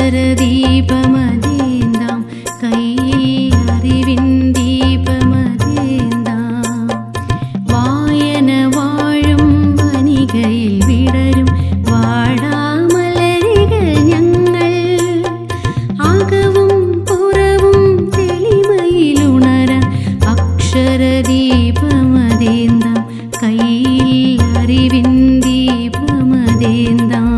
അക്ഷരദീപമതേന്താം കയ്യിൽ അറിവിൻ ദീപമതേന്താം വായന വാഴും വനികയിൽ വിടരും വാടാമലരികൾ ഞങ്ങൾ അകവും പുറവും തെളിമയിലുണരാൻ അക്ഷരദീപമതേന്താം കയ്യിൽ അറിവിൻ ദീപമതേന്താം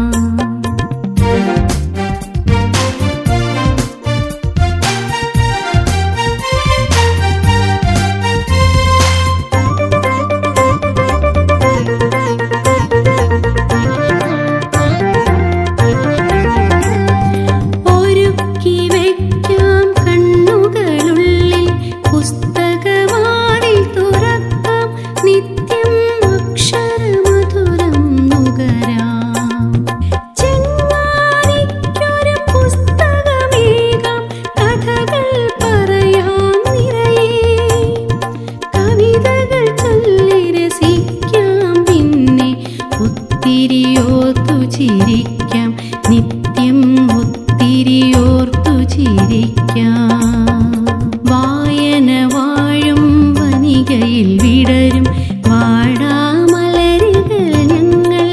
ചിരിക്കാം നിത്യം ഒത്തിരിയോർത്തു ചിരിക്കാം വായന വാഴും വനികയിൽ വിടരും വാടാമലരികൾ ഞങ്ങൾ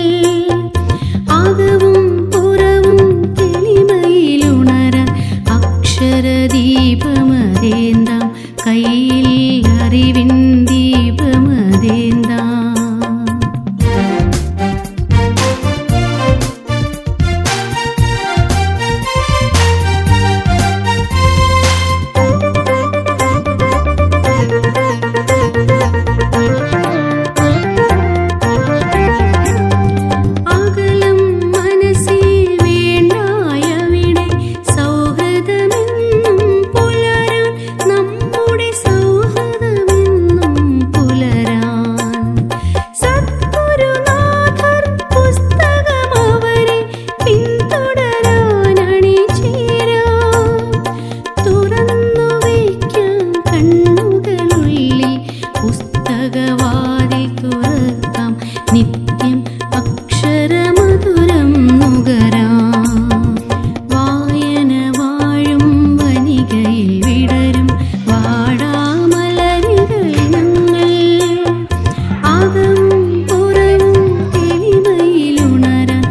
അകവും പുറവും തെളിമയിലുണരാൻ അക്ഷരദീപമതേന്താം കയ്യിൽ അറിവിൻ ദീപമതേന്താം നിത്യം അക്ഷരമധുരം നുകരാം വായന വാഴും വനികയിൽ വിടരും വാടാമലരികൾ ഞങ്ങൾ അകവും പുറവും തെളിമയിലുണരാൻ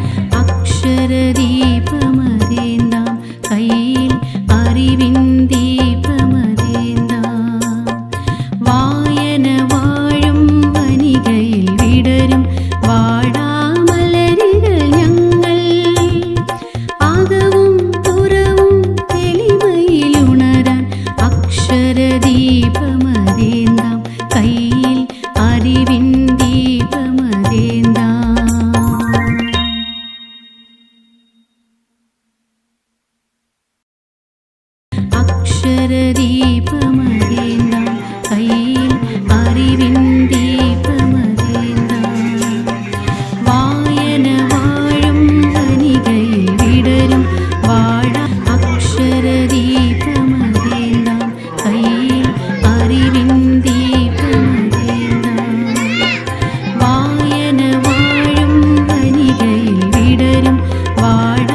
അക്ഷരദീപമതേന്താം കയ്യിൽ അറിവിൻ ദീപമതേന്താം വായന വാഴും വനികയിൽ വിടരും വാടാമലരികൾ ഞങ്ങൾ അകവും പുറവും തെളിമയിലുണരാൻ അക്ഷരദീപമതേന്താം കയ്യിൽ അറിവിൻ ദീപമതേന്താം അക്ഷരദീപമതേന്താം കയ്യിൽ അറിവിൻ ദീപമതേന്താം വായന വാഴും വനികയിൽ വിടരും വാട അക്ഷരദീപമതേന്താം കയ്യിൽ അറിവിൻ ദീപമതേന്താം വായന വാഴും വനികയിൽ വിടരും വാട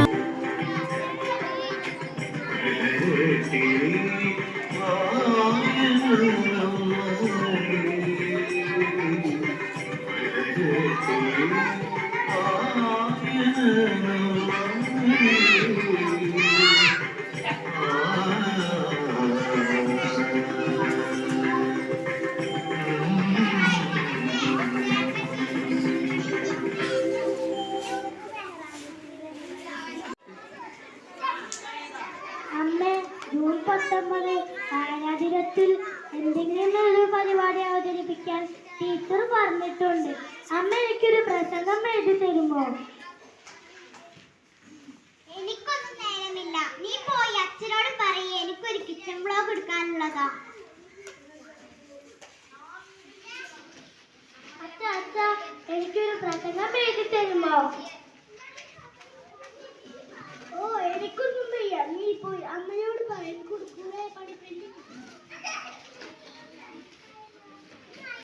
ജൂൺ 19 വായനാ ദിനത്തിൽ എന്തെങ്കിലും ഒരു പരിപാടി അവതരിപ്പിക്കാൻ ടീച്ചർ പറഞ്ഞിട്ടുണ്ട്. അമ്മ എനിക്കൊരു പ്രസംഗം എഴുതി തരുമോ? എനിക്കൊന്നും നേരമില്ല. നീ പോയി അച്ഛനോട് പറയേ, എനിക്കൊരു കിച്ചൺ വ്ലോഗ് എടുക്കാനുള്ളതാ. അച്ഛാ എനിക്കൊരു പ്രസംഗം എഴുതി തരുമോ?